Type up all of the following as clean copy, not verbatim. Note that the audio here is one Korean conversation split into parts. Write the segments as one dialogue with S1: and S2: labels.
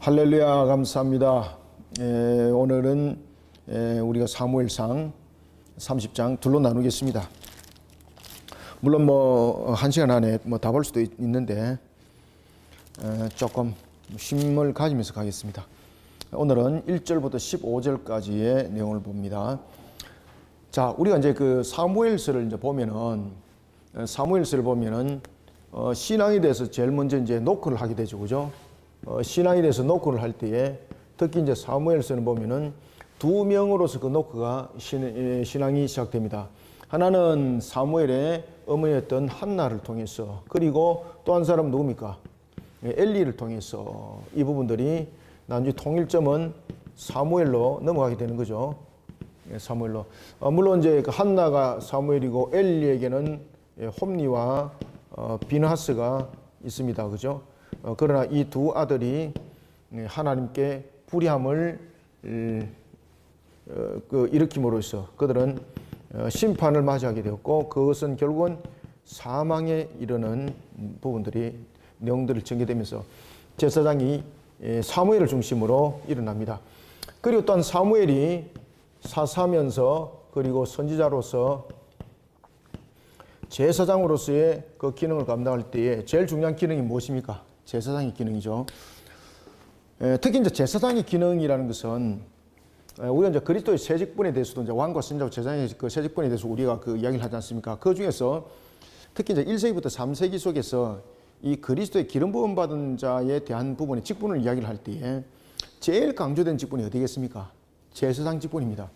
S1: 할렐루야, 감사합니다. 오늘은 우리가 사무엘상 30장 둘로 나누겠습니다. 물론 한 시간 안에 다 볼 수도 있는데 조금 쉼을 가지면서 가겠습니다. 오늘은 1절부터 15절까지의 내용을 봅니다. 자, 우리가 이제 그 사무엘서를 이제 보면은 신앙에 대해서 제일 먼저 이제 노크를 하게 되죠, 그죠? 신앙에 대해서 노크를 할 때에 특히 이제 사무엘서는 보면은 두 명으로서 그 노크가 신앙이 시작됩니다. 하나는 사무엘의 어머니였던 한나를 통해서, 그리고 또 한 사람 누굽니까? 엘리를 통해서 이 부분들이 나중에 통일점은 사무엘로 넘어가게 되는 거죠. 사무엘로. 물론 이제 그 한나가 사무엘이고 엘리에게는 홈리와 비느하스가 있습니다, 그죠? 그러나 이 두 아들이 하나님께 불의함을 일으킴으로써 그들은 심판을 맞이하게 되었고, 그것은 결국은 사망에 이르는 부분들이 내용들을 전개되면서 제사장이 사무엘을 중심으로 일어납니다. 그리고 또한 사무엘이 사사면서 그리고 선지자로서 제사장으로서의 그 기능을 감당할 때에 제일 중요한 기능이 무엇입니까? 제사장의 기능이죠. 특히 이제 제사장의 기능이라는 것은 우리가 이제 그리스도의 세 직분에 대해서도 이제 왕과 선지자와 제사장의 그 세 직분에 대해서 우리가 그 이야기를 하지 않습니까? 그 중에서 특히 이제 1세기부터 3세기 속에서 이 그리스도의 기름 부음 받은 자에 대한 부분의 직분을 이야기를 할 때에 제일 강조된 직분이 어디겠습니까? 제사장 직분입니다.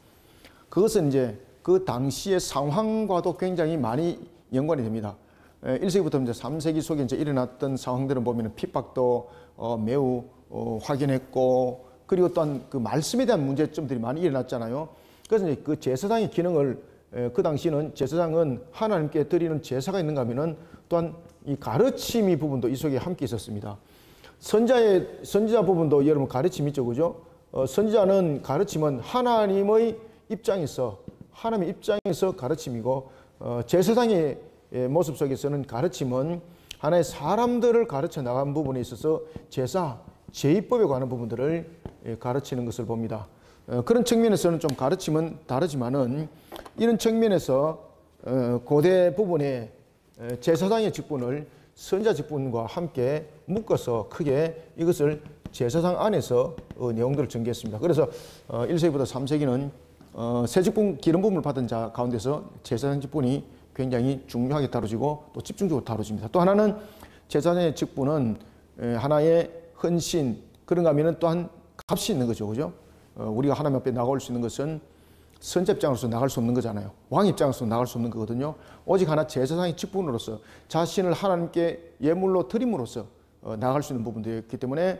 S1: 그것은 이제 그 당시의 상황과도 굉장히 많이 연관이 됩니다. 1세기부터 이제 3세기 속에 이제 일어났던 상황들은 보면은 핍박도 매우 확연했고, 그리고 또한 그 말씀에 대한 문제점들이 많이 일어났잖아요. 그래서 이제 그 제사장의 기능을 그 당시는 제사장은 하나님께 드리는 제사가 있는가 하면은 또한 이 가르침이 부분도 이 속에 함께 있었습니다. 선지자 부분도 여러분 가르침이 있죠, 그죠? 선지자는 가르침은 하나님의 입장에서 가르침이고, 제사장의 모습 속에서는 가르침은 하나의 사람들을 가르쳐 나간 부분에 있어서 제의법에 관한 부분들을 가르치는 것을 봅니다. 그런 측면에서는 좀 가르침은 다르지만은 이런 측면에서 고대 부분의 제사장의 직분을 선지자 직분과 함께 묶어서 크게 이것을 제사장 안에서 내용들을 전개했습니다. 그래서 1세기부터 3세기는 새 직분 기름 부음을 받은 자 가운데서 제사장 직분이 굉장히 중요하게 다뤄지고 또 집중적으로 다뤄집니다. 또 하나는 제사장의 직분은 하나의 헌신, 그런가 하면은 또한 값이 있는 거죠, 그죠? 우리가 하나님 앞에 나갈 수 있는 것은 선지자 입장으로서 나갈 수 없는 거잖아요. 왕 입장으로서 나갈 수 없는 거거든요. 오직 하나 제사장의 직분으로서 자신을 하나님께 예물로 드림으로써 나갈 수 있는 부분들이었기 때문에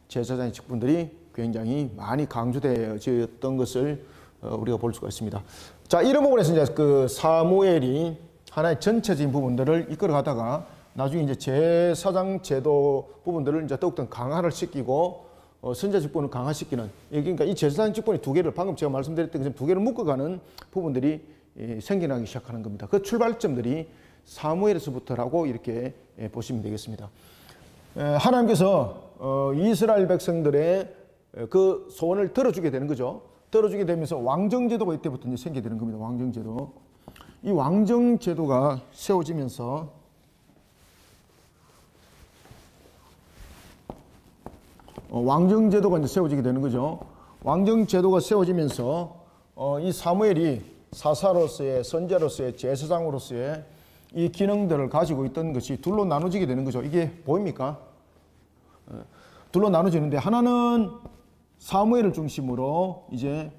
S1: 제사장의 직분들이 굉장히 많이 강조되어졌던 것을 우리가 볼 수가 있습니다. 자, 이런 부분에서 이제 그 사무엘이 하나의 전체적인 부분들을 이끌어 가다가 나중에 이제 제사장 제도 부분들을 이제 더욱더 강화를 시키고 선지자 직분을 강화시키는, 그러니까 이 제사장 직분이 두 개를 방금 제가 말씀드렸던 것처럼 두 개를 묶어가는 부분들이 생겨나기 시작하는 겁니다. 그 출발점들이 사무엘에서부터라고 이렇게 보시면 되겠습니다. 하나님께서 이스라엘 백성들의 그 소원을 들어주게 되는 거죠. 들어주게 되면서 왕정제도가 이때부터 이제 생기게 되는 겁니다. 왕정제도. 이 왕정제도가 세워지면서 왕정제도가 이제 세워지게 되는 거죠. 왕정제도가 세워지면서 이 사무엘이 사사로서의, 선지자로서의, 제사장으로서의 이 기능들을 가지고 있던 것이 둘로 나눠지게 되는 거죠. 이게 보입니까? 둘로 나눠지는데 하나는 사무엘을 중심으로, 이제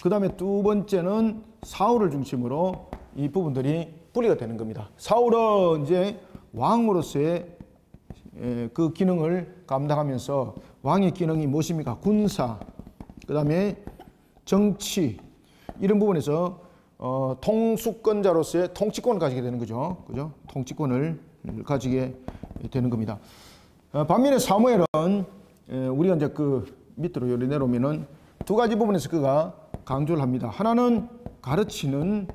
S1: 그 다음에 두 번째는 사울을 중심으로 이 부분들이 분리가 되는 겁니다. 사울은 이제 왕으로서의 그 기능을 감당하면서, 왕의 기능이 무엇입니까? 군사, 그 다음에 정치, 이런 부분에서 통수권자로서의 통치권을 가지게 되는 거죠. 그죠? 통치권을 가지게 되는 겁니다. 반면에 사무엘은 우리가 이제 그 밑으로 요리 내려오면은 두 가지 부분에서 그가 강조를 합니다. 하나는 가르치는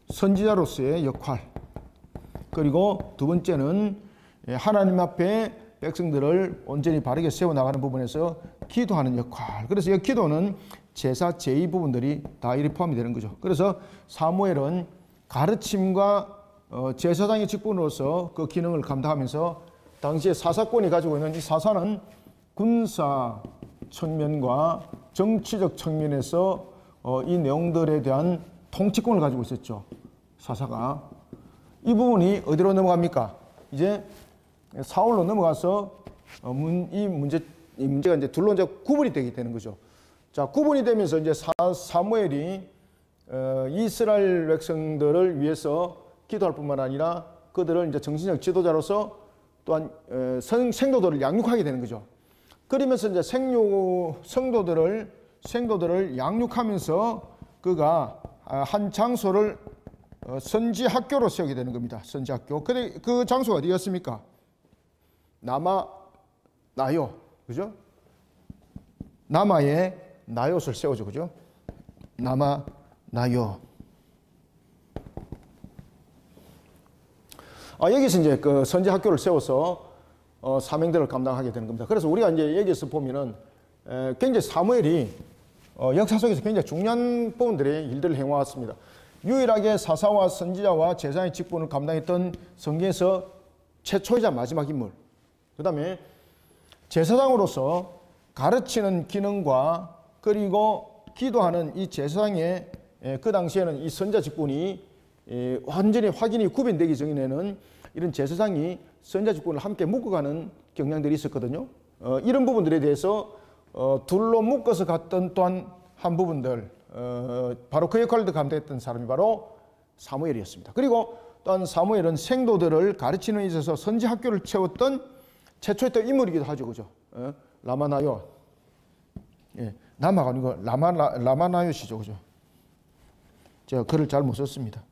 S1: 선지자로서의 역할, 그리고 두 번째는 하나님 앞에 백성들을 온전히 바르게 세워나가는 부분에서 기도하는 역할. 그래서 이 기도는 제사 제2 부분들이 다 이리 포함이 되는 거죠. 그래서 사무엘은 가르침과 제사장의 직분으로서 그 기능을 감당하면서 당시에 사사권이 가지고 있는 이 사사는 군사 측면과 정치적 측면에서 이 내용들에 대한 통치권을 가지고 있었죠. 사사가. 이 부분이 어디로 넘어갑니까? 이제 사울로 넘어가서 이 문제가 이제 둘로 이제 구분이 되게 되는 거죠. 자, 구분이 되면서 이제 사무엘이 이스라엘 백성들을 위해서 기도할 뿐만 아니라 그들을 이제 정신적 지도자로서 또한 생도들을 양육하게 되는 거죠. 그러면서 이제 성도들을 양육하면서 그가 한 장소를 선지 학교로 세우게 되는 겁니다. 선지 학교. 근데 그 장소가 어디였습니까? 나요. 그죠? 남아의 나요를 세우죠. 그죠? 나요. 여기서 이제 그 선지 학교를 세워서 사명들을 감당하게 되는 겁니다. 그래서 우리가 이제 여기서 보면은 굉장히 사무엘이 역사 속에서 굉장히 중요한 부분들의 일들을 행해왔습니다. 유일하게 사사와 선지자와 제사장의 직분을 감당했던 성경에서 최초이자 마지막 인물. 그 다음에 제사장으로서 가르치는 기능과 그리고 기도하는 이 제사장의 그 당시에는 이 선지자 직분이 완전히 확인이 구분되기 전에는 이런 제사장이 선지자 직분을 함께 묶어가는 경향들이 있었거든요. 이런 부분들에 대해서 둘로 묶어서 갔던 또한 한 부분들, 바로 그 역할을 감당했던 사람이 바로 사무엘이었습니다. 그리고 또한 사무엘은 생도들을 가르치는 데 있어서 선지 학교를 채웠던 최초의 또 인물이기도 하죠. 그죠? 라마나요. 예, 남아가 아니고 라마나요시죠. 그죠? 제가 글을 잘 못 썼습니다.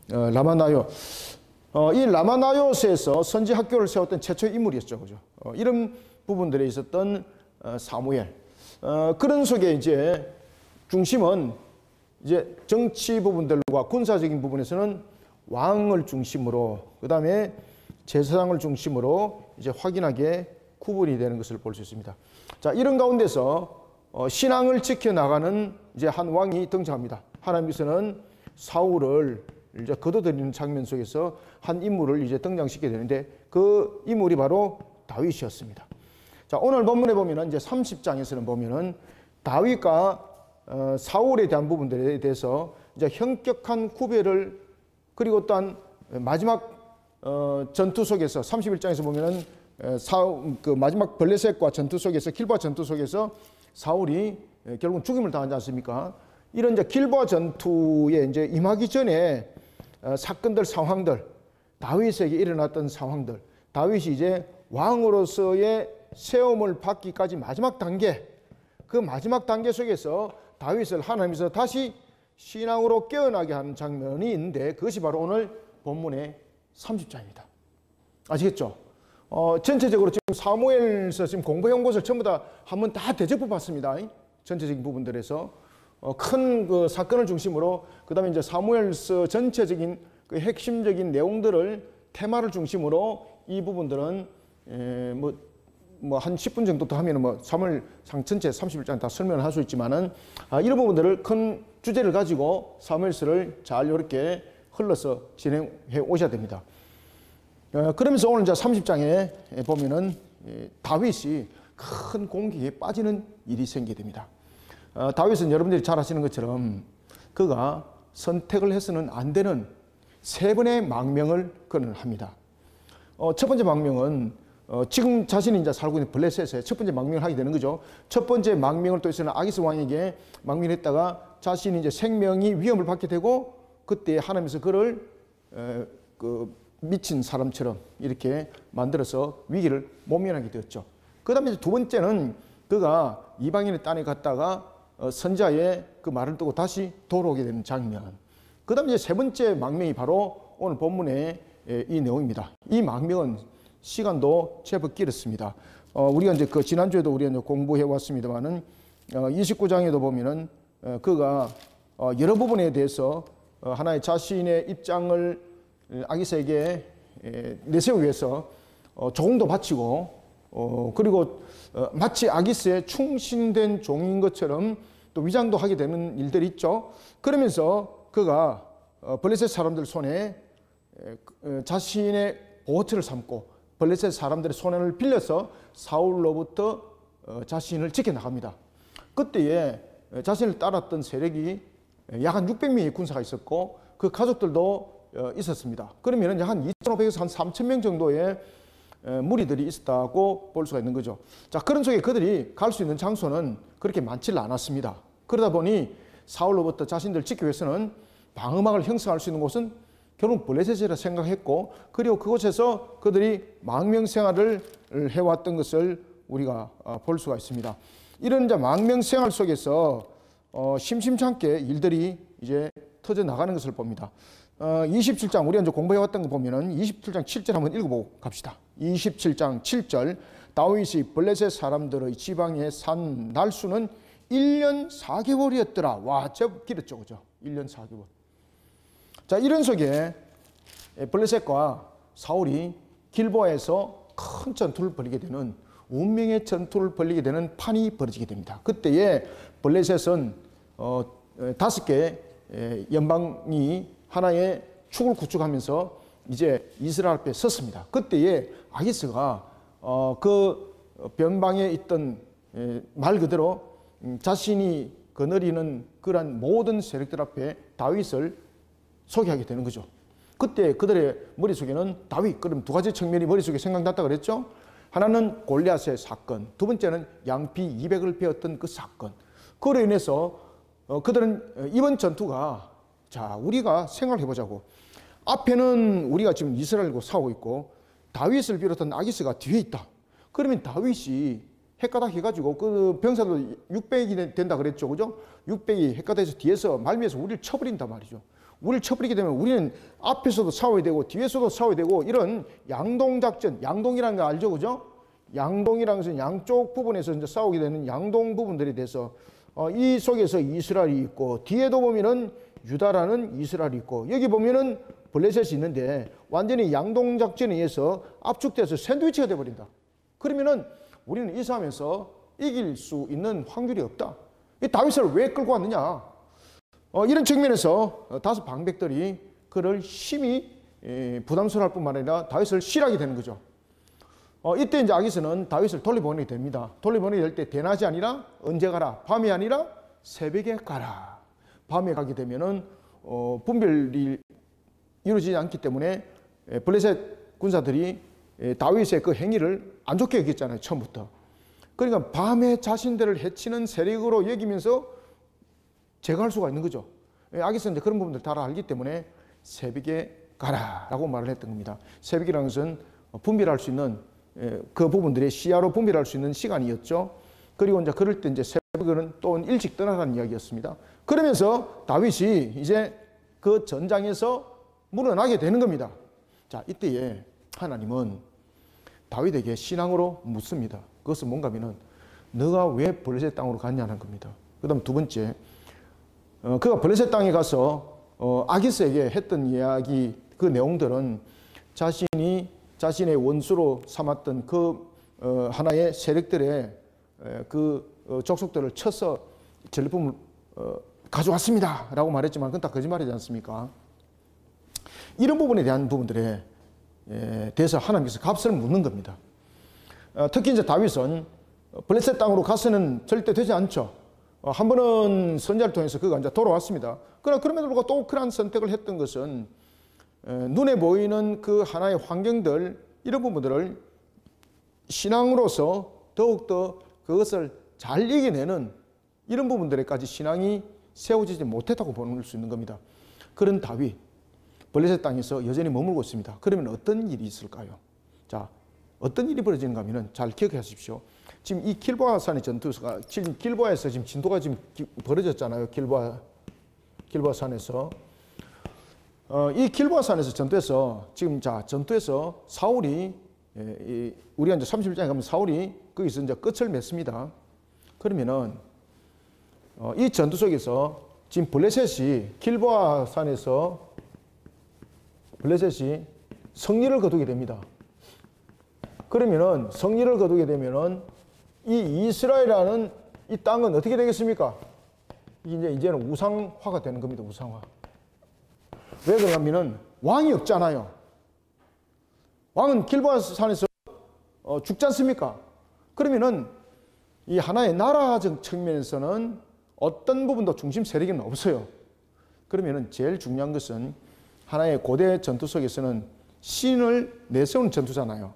S1: 라마나요. 이 라마나요스에서 선지 학교를 세웠던 최초의 인물이었죠. 그죠? 이런 부분들에 있었던 사무엘. 그런 속에 이제 중심은 이제 정치 부분들과 군사적인 부분에서는 왕을 중심으로, 그 다음에 제사장을 중심으로 이제 확인하게 구분이 되는 것을 볼 수 있습니다. 자, 이런 가운데서 신앙을 지켜나가는 이제 한 왕이 등장합니다. 하나님께서는 사울을 이제 거둬들이는 장면 속에서 한 인물을 이제 등장시키게 되는데 그 인물이 바로 다윗이었습니다. 자, 오늘 본문에 보면은 이제 30장에서는 보면은 다윗과 사울에 대한 부분들에 대해서 이제 현격한 구별을, 그리고 또한 마지막 전투 속에서 31장에서 보면은 그 마지막 블레셋과 전투 속에서, 길보아 전투 속에서 사울이 결국 죽임을 당하지 않습니까? 이런 이제 길보아 전투에 이제 임하기 전에 사건들, 상황들, 다윗에게 일어났던 상황들, 다윗이 이제 왕으로서의 세움을 받기까지 마지막 단계, 그 마지막 단계 속에서 다윗을 하나님께서 다시 신앙으로 깨어나게 하는 장면이 있는데 그것이 바로 오늘 본문의 30장입니다. 아시겠죠? 전체적으로 지금 사무엘서 지금 공부해온 것을 전부 다 한번 다 대접해 봤습니다. 전체적인 부분들에서 큰 그 사건을 중심으로, 그 다음에 이제 사무엘서 전체적인 그 핵심적인 내용들을, 테마를 중심으로 이 부분들은 뭐 한 10분 정도 더 하면 뭐 사무엘상 전체 31장 다 설명을 할 수 있지만은 이런 부분들을 큰 주제를 가지고 사무엘서를 잘 이렇게 흘러서 진행해 오셔야 됩니다. 그러면서 오늘 이제 30장에 보면은 다윗이 큰 공격에 빠지는 일이 생기게 됩니다. 다윗은 여러분들이 잘 아시는 것처럼 그가 선택을 해서는 안 되는 세 번의 망명을 그는 합니다. 첫 번째 망명은 지금 자신이 이제 살고 있는 블레셋에 첫 번째 망명을 하게 되는 거죠. 첫 번째 망명을 또 있으나 아기스 왕에게 망명했다가 자신이 이제 생명이 위험을 받게 되고 그때 하나님께서 그를 그 미친 사람처럼 이렇게 만들어서 위기를 모면하게 되었죠. 그 다음에 두 번째는 그가 이방인의 땅에 갔다가 선자의 그 말을 듣고 다시 돌아오게 되는 장면. 그 다음에 이제 세 번째 망명이 바로 오늘 본문의 이 내용입니다. 이 망명은 시간도 제법 길었습니다. 우리가 이제 그 지난주에도 우리가 이제 공부해 왔습니다만은 29장에도 보면은 그가 여러 부분에 대해서 하나의 자신의 입장을 아기스에게 내세우기 위해서 조공도 바치고 그리고 마치 아기스의 충신된 종인 것처럼 또 위장도 하게 되는 일들이 있죠. 그러면서 그가 블레셋 사람들 손에 자신의 보호처를 삼고 블레셋 사람들의 손을 빌려서 사울로부터 자신을 지켜나갑니다. 그때에 자신을 따랐던 세력이 약 한 600명의 군사가 있었고 그 가족들도 있었습니다. 그러면 약 한 2,500에서 한 3,000명 정도의 무리들이 있었다고 볼 수가 있는 거죠. 자, 그런 속에 그들이 갈 수 있는 장소는 그렇게 많지는 않았습니다. 그러다 보니 사울로부터 자신들을 지키기 위해서는 방어막을 형성할 수 있는 곳은 결국 블레셋이라 생각했고, 그리고 그곳에서 그들이 망명 생활을 해왔던 것을 우리가 볼 수가 있습니다. 이런 이제 망명 생활 속에서 심심찮게 일들이 이제 터져 나가는 것을 봅니다. 27장 우리가 이제 공부해왔던 거 보면은 27장 7절 한번 읽어보고 갑시다. 27장 7절 다윗이 블레셋 사람들의 지방에 산 날수는 1년 4개월이었더라. 와, 제법 길었죠, 그죠? 1년 4개월. 자, 이런 속에 블레셋과 사울이 길보아에서 큰 전투를 벌이게 되는, 운명의 전투를 벌이게 되는 판이 벌어지게 됩니다. 그때에 블레셋은 5개 연방이 하나의 축을 구축하면서 이제 이스라엘 앞에 섰습니다. 그때에 아기스가 그 변방에 있던 말 그대로 자신이 거느리는 그러한 모든 세력들 앞에 다윗을 소개하게 되는 거죠. 그때 그들의 머릿속에는 다윗, 그럼 두 가지 측면이 머릿속에 생각났다 그랬죠. 하나는 골리앗의 사건, 두 번째는 양피 200을 베었던 그 사건. 그로 인해서 그들은 이번 전투가, 자, 우리가 생각해 보자고. 앞에는 우리가 지금 이스라엘과 싸우고 있고 다윗을 비롯한 아기스가 뒤에 있다. 그러면 다윗이 헷가닥 해가지고 그 병사도 600이 된다 그랬죠, 그죠? 600이 헷가닥해서 뒤에서 말미에서 우리를 쳐버린단 말이죠. 우리를 쳐버리게 되면 우리는 앞에서도 싸워야 되고 뒤에서도 싸워야 되고, 이런 양동작전, 양동이라는 거 알죠, 그죠? 양동이라는 것은 양쪽 부분에서 이제 싸우게 되는 양동 부분들에 대해서 이 속에서 이스라엘이 있고, 뒤에도 보면은 유다라는 이스라엘이 있고, 여기 보면은 블레셋이 있는데 완전히 양동작전에 의해서 압축돼서 샌드위치가 되어버린다. 그러면은 우리는 이 싸움에서 이길 수 있는 확률이 없다. 이 다윗을 왜 끌고 왔느냐? 이런 측면에서 다섯 방백들이 그를 심히 부담스러울 뿐만 아니라 다윗을 싫어하게 되는 거죠. 이때 이제 아기스는 다윗을 돌려보내게 됩니다. 돌려보내게 될 때 대낮이 아니라 언제 가라? 밤이 아니라 새벽에 가라. 밤에 가게 되면은 분별이 이루어지지 않기 때문에 블레셋 군사들이 다윗의 그 행위를 안 좋게 여겼잖아요, 처음부터. 그러니까 밤에 자신들을 해치는 세력으로 여기면서 제거할 수가 있는 거죠. 아기스는 이제 그런 부분들 다 알기 때문에 새벽에 가라라고 말을 했던 겁니다. 새벽이라는 것은 분별할 수 있는 그 부분들의 시야로 분별할 수 있는 시간이었죠. 그리고 이제 그럴 때 이제 새벽은 또 일찍 떠나라는 이야기였습니다. 그러면서 다윗이 이제 그 전장에서 물러나게 되는 겁니다. 자, 이때에 하나님은 다윗에게 신앙으로 묻습니다. 그것은 뭔가 하면은 너가 왜 블레셋 땅으로 갔냐는 겁니다. 그 다음 두 번째, 그가 블레셋 땅에 가서 아기스에게 했던 이야기, 그 내용들은 자신이 자신의 원수로 삼았던 그 하나의 세력들의 그 족속들을 쳐서 전리품을 가져왔습니다 라고 말했지만 그건 다 거짓말이지 않습니까? 이런 부분에 대한 부분들에 대해서 하나님께서 값을 묻는 겁니다. 특히 이제 다윗은 블레셋 땅으로 가서는 절대 되지 않죠. 한 번은 선지자를 통해서 그가 이제 돌아왔습니다. 그러나 그럼에도 불구하고 또 그러한 선택을 했던 것은 눈에 보이는 그 하나의 환경들, 이런 부분들을 신앙으로서 더욱더 그것을 잘 이겨내는 이런 부분들에까지 신앙이 세워지지 못했다고 보는 수 있는 겁니다. 그런 다윗, 블레셋 땅에서 여전히 머물고 있습니다. 그러면 어떤 일이 있을까요? 자, 어떤 일이 벌어지는가 하면 잘 기억하십시오. 지금 이 길보아 산의 전투가, 지금 길보아에서 지금 진도가 지금 벌어졌잖아요. 길보아 산에서. 이 길보아 산에서 전투에서, 지금 자, 전투에서 사울이, 우리가 이제 31장에 가면 사울이 거기서 이제 끝을 맺습니다. 그러면은, 이 전투 속에서 지금 블레셋이 길보아 산에서 블레셋이 승리를 거두게 됩니다. 그러면은 승리를 거두게 되면은 이 이스라엘이라는 이 땅은 어떻게 되겠습니까? 이제는 우상화가 되는 겁니다. 우상화. 왜 그러냐면은 왕이 없잖아요. 왕은 길보아 산에서 죽지 않습니까? 그러면은 이 하나의 나라적 측면에서는 어떤 부분도 중심 세력은 없어요. 그러면은 제일 중요한 것은 하나의 고대 전투 속에서는 신을 내세우는 전투잖아요.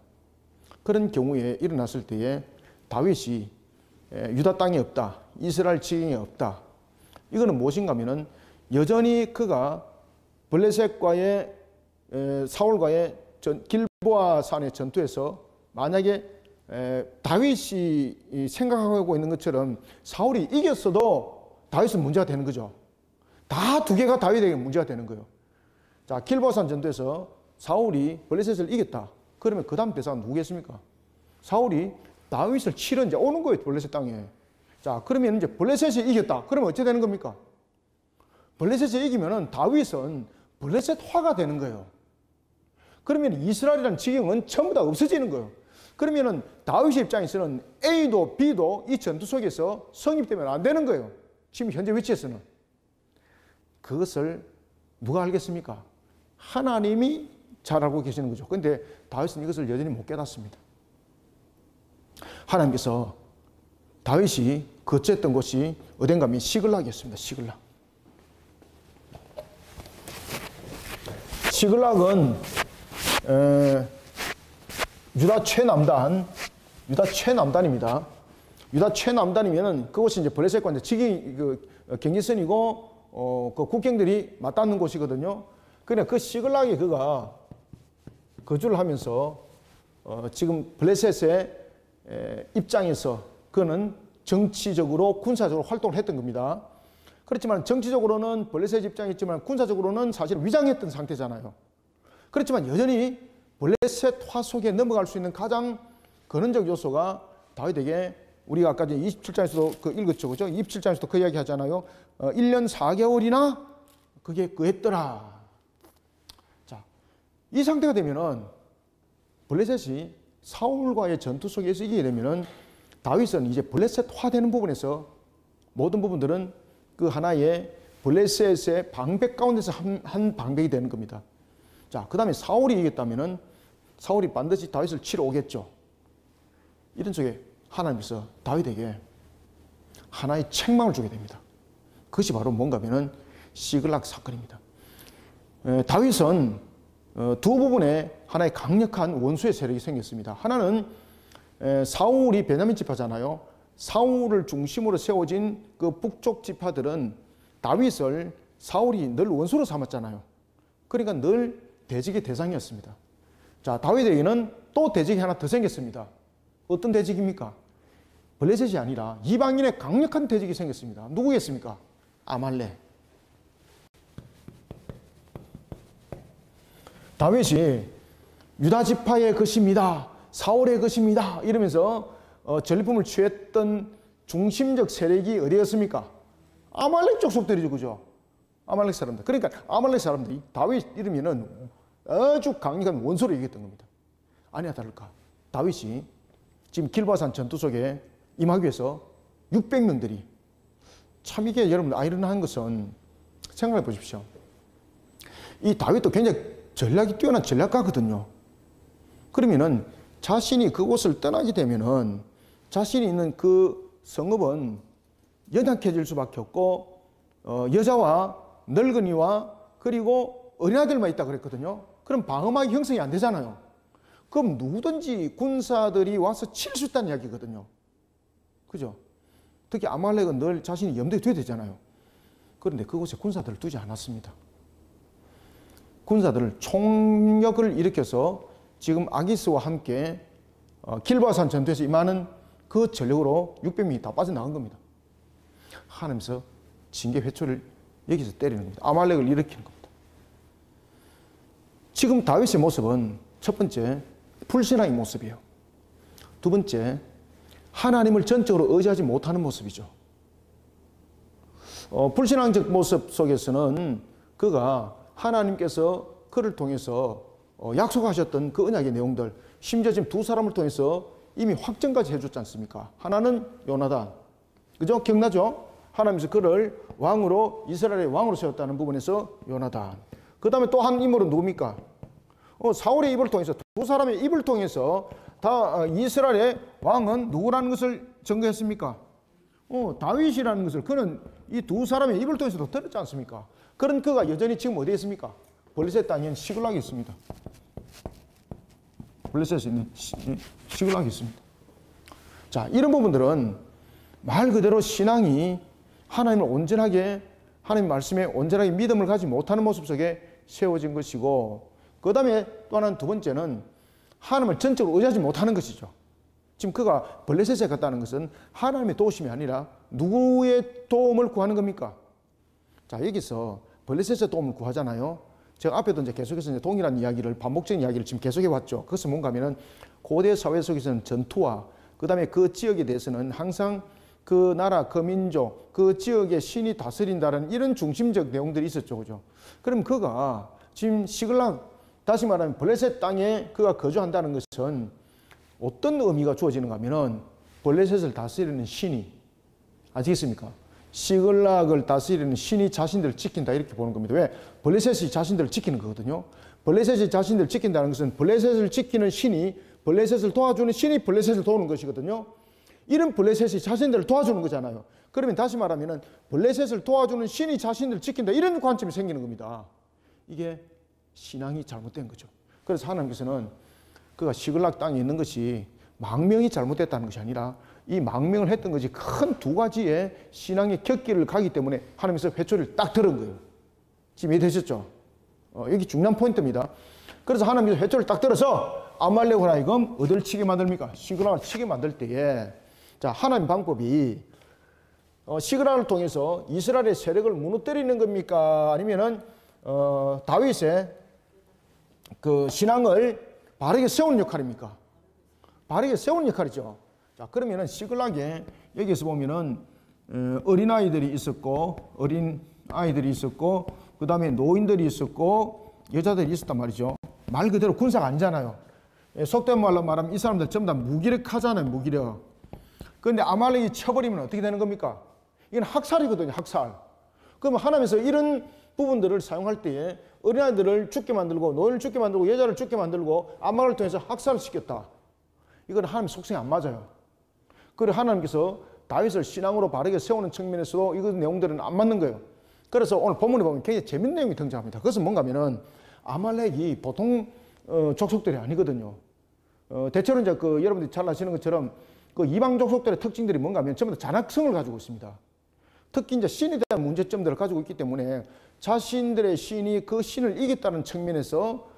S1: 그런 경우에 일어났을 때에 다윗이 유다 땅이 없다, 이스라엘 지경이 없다. 이거는 무엇인가 하면은 여전히 그가 블레셋과의 사울과의 길보아 산의 전투에서 만약에 다윗이 생각하고 있는 것처럼 사울이 이겼어도 다윗은 문제가 되는 거죠. 다 두 개가 다윗에게 문제가 되는 거예요. 자, 길보아 산 전투에서 사울이 블레셋을 이겼다. 그러면 그 다음 대사가 누구겠습니까? 사울이 다윗을 치러 이제 오는 거예요. 블레셋 땅에. 자, 그러면 이제 블레셋이 이겼다. 그러면 어찌 되는 겁니까? 블레셋이 이기면은 다윗은 블레셋화가 되는 거예요. 그러면 이스라엘이라는 지경은 전부 다 없어지는 거예요. 그러면은 다윗의 입장에서는 A도 B도 이 전투 속에서 성립되면 안 되는 거예요. 지금 현재 위치에서는. 그것을 누가 알겠습니까? 하나님이 잘 알고 계시는 거죠. 그런데 다윗은 이것을 여전히 못 깨닫습니다. 하나님께서 다윗이 거처했던 곳이 어딘가 하면 시글락이었습니다. 시글락. 시글락은 유다 최남단입니다. 유다 최남단이면은 그곳이 이제 블레셋과 이제 지기 경계선이고 그 국경들이 맞닿는 곳이거든요. 그러니까 그 시글락에 그가 거주를 하면서 지금 블레셋의 입장에서 그는 정치적으로 군사적으로 활동을 했던 겁니다. 그렇지만 정치적으로는 블레셋 입장이었지만 군사적으로는 사실 위장했던 상태잖아요. 그렇지만 여전히 블레셋화 속에 넘어갈 수 있는 가장 근원적 요소가 다윗에게 우리가 아까 27장에서도 그 읽었죠. 그죠? 27장에서도 그 이야기 하잖아요. 1년 4개월이나 그게 그했더라. 자, 이 상태가 되면은 블레셋이 사울과의 전투 속에서 이기게 되면은 다윗은 이제 블레셋화 되는 부분에서 모든 부분들은 그 하나의 블레셋의 방백 가운데서 한 방백이 되는 겁니다. 자, 그 다음에 사울이 이겼다면은 사울이 반드시 다윗을 치러 오겠죠. 이런 속에 하나님께서 다윗에게 하나의 책망을 주게 됩니다. 그것이 바로 뭔가 하면은 시글락 사건입니다. 다윗은 두 부분에 하나의 강력한 원수의 세력이 생겼습니다. 하나는 사울이 베냐민 지파잖아요. 사울을 중심으로 세워진 그 북쪽 지파들은 다윗을 사울이 늘 원수로 삼았잖아요. 그러니까 늘 대적의 대상이었습니다. 자, 다윗에게는 또 대적이 하나 더 생겼습니다. 어떤 대적입니까? 블레셋이 아니라 이방인의 강력한 대적이 생겼습니다. 누구겠습니까? 아말렉. 다윗이 유다 지파의 것입니다. 사울의 것입니다. 이러면서 전리품을 취했던 중심적 세력이 어디였습니까? 아말렉 쪽 속들이죠. 그죠? 아말렉 사람들. 그러니까 아말렉 사람들이 다윗 이러면은 아주 강력한 원수로 이겼던 겁니다. 아니야 다를까. 다윗이 지금 길보아산 전투 속에 임하기 위해서 600명들이 참 이게 여러분 아이러니한 것은 생각해 보십시오. 이 다윗도 굉장히 전략이 뛰어난 전략가거든요. 그러면은 자신이 그곳을 떠나게 되면은 자신이 있는 그 성읍은 연약해질 수밖에 없고 여자와 늙은이와 그리고 어린아이들만 있다 그랬거든요. 그럼 방어막이 형성이 안 되잖아요. 그럼 누구든지 군사들이 와서 칠 수 있다는 이야기거든요. 그죠? 특히 아말렉은 늘 자신이 염두에 둬야 되잖아요. 그런데 그곳에 군사들을 두지 않았습니다. 군사들을 총력을 일으켜서 지금 아기스와 함께 길보아산 전투에서 임하는 그 전력으로 600명이 다 빠져나간 겁니다. 하나님께서 징계 회초를 여기서 때리는 겁니다. 아말렉을 일으키는 겁니다. 지금 다윗의 모습은 첫 번째 불신앙의 모습이에요. 두 번째 하나님을 전적으로 의지하지 못하는 모습이죠. 불신앙적 모습 속에서는 그가 하나님께서 그를 통해서 약속하셨던 그 언약의 내용들, 심지어 지금 두 사람을 통해서 이미 확정까지 해줬지 않습니까? 하나는 요나단, 그죠? 기억나죠? 하나님께서 그를 왕으로, 이스라엘의 왕으로 세웠다는 부분에서 요나단. 그 다음에 또 한 인물은 누굽니까? 사울의 입을 통해서, 두 사람의 입을 통해서 다 이스라엘의 왕은 누구라는 것을 증거했습니까? 다윗이라는 것을 그는 이 두 사람의 입을 통해서도 들었지 않습니까? 그런 그가 여전히 지금 어디에 있습니까? 블레셋 땅에 시글락에 있습니다. 블레셋에 있는 시글락에 있습니다. 자, 이런 부분들은 말 그대로 신앙이 하나님을 온전하게, 하나님 말씀에 온전하게 믿음을 가지 못하는 모습 속에 세워진 것이고, 그 다음에 또 하나는 두 번째는 하나님을 전적으로 의지하지 못하는 것이죠. 지금 그가 블레셋에 갔다는 것은 하나님의 도우심이 아니라 누구의 도움을 구하는 겁니까? 자, 여기서 블레셋의 도움을 구하잖아요. 제가 앞에도 이제 계속해서 이제 동일한 이야기를, 반복적인 이야기를 지금 계속해 왔죠. 그것은 뭔가 하면은 고대 사회 속에서는 전투와 그 다음에 그 지역에 대해서는 항상 그 나라, 그 민족, 그 지역의 신이 다스린다는 이런 중심적 내용들이 있었죠. 그죠? 그럼 그가 지금 시글락, 다시 말하면 블레셋 땅에 그가 거주한다는 것은 어떤 의미가 주어지는가 하면은 블레셋을 다스리는 신이, 아시겠습니까? 시글락을 다스리는 신이 자신들을 지킨다, 이렇게 보는 겁니다. 왜? 블레셋이 자신들을 지키는 거거든요. 블레셋이 자신들을 지킨다는 것은 블레셋을 지키는 신이, 블레셋을 도와주는 신이 블레셋을 도우는 것이거든요. 이런 블레셋이 자신들을 도와주는 거잖아요. 그러면 다시 말하면 블레셋을 도와주는 신이 자신들을 지킨다, 이런 관점이 생기는 겁니다. 이게 신앙이 잘못된 거죠. 그래서 하나님께서는 그가 시글락 땅에 있는 것이 망명이 잘못됐다는 것이 아니라 이 망명을 했던 것이 큰 두 가지의 신앙의 격기를 가기 때문에 하나님께서 회초리를 딱 들은 거예요. 지금 이해되셨죠? 여기 중요한 포인트입니다. 그래서 하나님께서 회초리를 딱 들어서 아말렉을 하여금 어딜 치게 만듭니까? 시글락을 치게 만들 때에, 자, 하나님 방법이 시글락을 통해서 이스라엘의 세력을 무너뜨리는 겁니까? 아니면은 다윗의 그 신앙을 바르게 세우는 역할입니까? 바르게 세우는 역할이죠. 자, 그러면은 시글락에 여기서 보면은 어린아이들이 있었고, 어린아이들이 있었고, 그 다음에 노인들이 있었고, 여자들이 있었단 말이죠. 말 그대로 군사가 아니잖아요. 속된 말로 말하면 이 사람들 전부 다 무기력하잖아요. 무기력. 그런데 아말렉이 쳐버리면 어떻게 되는 겁니까? 이건 학살이거든요. 학살. 그러면 하나님께서 이런 부분들을 사용할 때에 어린아이들을 죽게 만들고, 노인을 죽게 만들고, 여자를 죽게 만들고, 아말렉을 통해서 학살을 시켰다. 이건 하나님 속성이 안 맞아요. 그리고 하나님께서 다윗을 신앙으로 바르게 세우는 측면에서도 이 내용들은 안 맞는 거예요. 그래서 오늘 본문에 보면 굉장히 재밌는 내용이 등장합니다. 그것은 뭔가 하면은 아말렉이 보통 족속들이 아니거든요. 대체로 이제 그 여러분들이 잘 아시는 것처럼 그 이방 족속들의 특징들이 뭔가 하면 전부 다 잔악성을 가지고 있습니다. 특히 이제 신에 대한 문제점들을 가지고 있기 때문에 자신들의 신이 그 신을 이겼다는 측면에서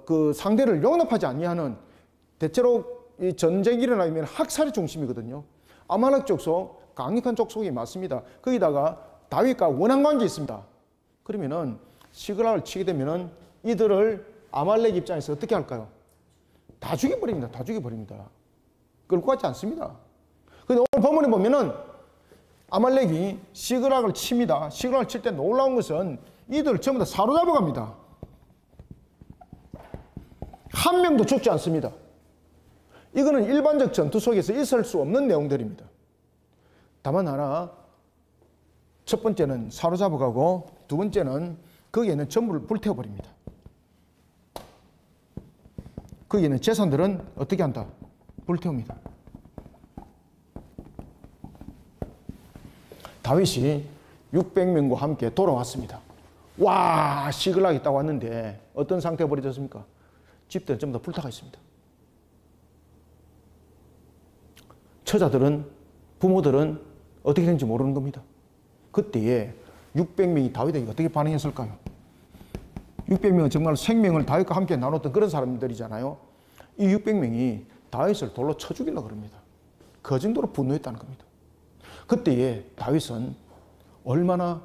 S1: 그 상대를 용납하지 아니하는, 대체로 이 전쟁이 일어나면 학살이 중심이거든요. 아말렉 족속, 강력한 족속이 맞습니다. 거기다가 다윗과 원한 관계 있습니다. 그러면은 시글락을 치게 되면은 이들을 아말렉 입장에서 어떻게 할까요? 다 죽여버립니다. 다 죽여버립니다. 끌고 가지 않습니다. 근데 오늘 본문에 보면은 아말렉이 시글락을 칩니다. 시글락을 칠 때 놀라운 것은 이들을 전부 다 사로잡아 갑니다. 한 명도 죽지 않습니다. 이거는 일반적 전투 속에서 있을 수 없는 내용들입니다. 다만 하나, 첫 번째는 사로잡아 가고, 두 번째는 거기에 있는 전부를 불태워버립니다. 거기에 있는 재산들은 어떻게 한다? 불태웁니다. 다윗이 600명과 함께 돌아왔습니다. 와, 시글락이 딱 왔는데 어떤 상태가 벌어졌습니까? 집들은 전부 다 불타가 있습니다. 처자들은, 부모들은 어떻게 되는지 모르는 겁니다. 그때에 600명이 다윗에게 어떻게 반응했을까요? 600명은 정말 생명을 다윗과 함께 나눴던 그런 사람들이잖아요. 이 600명이 다윗을 돌로 쳐 죽이려고 합니다. 그 정도로 분노했다는 겁니다. 그때에 다윗은 얼마나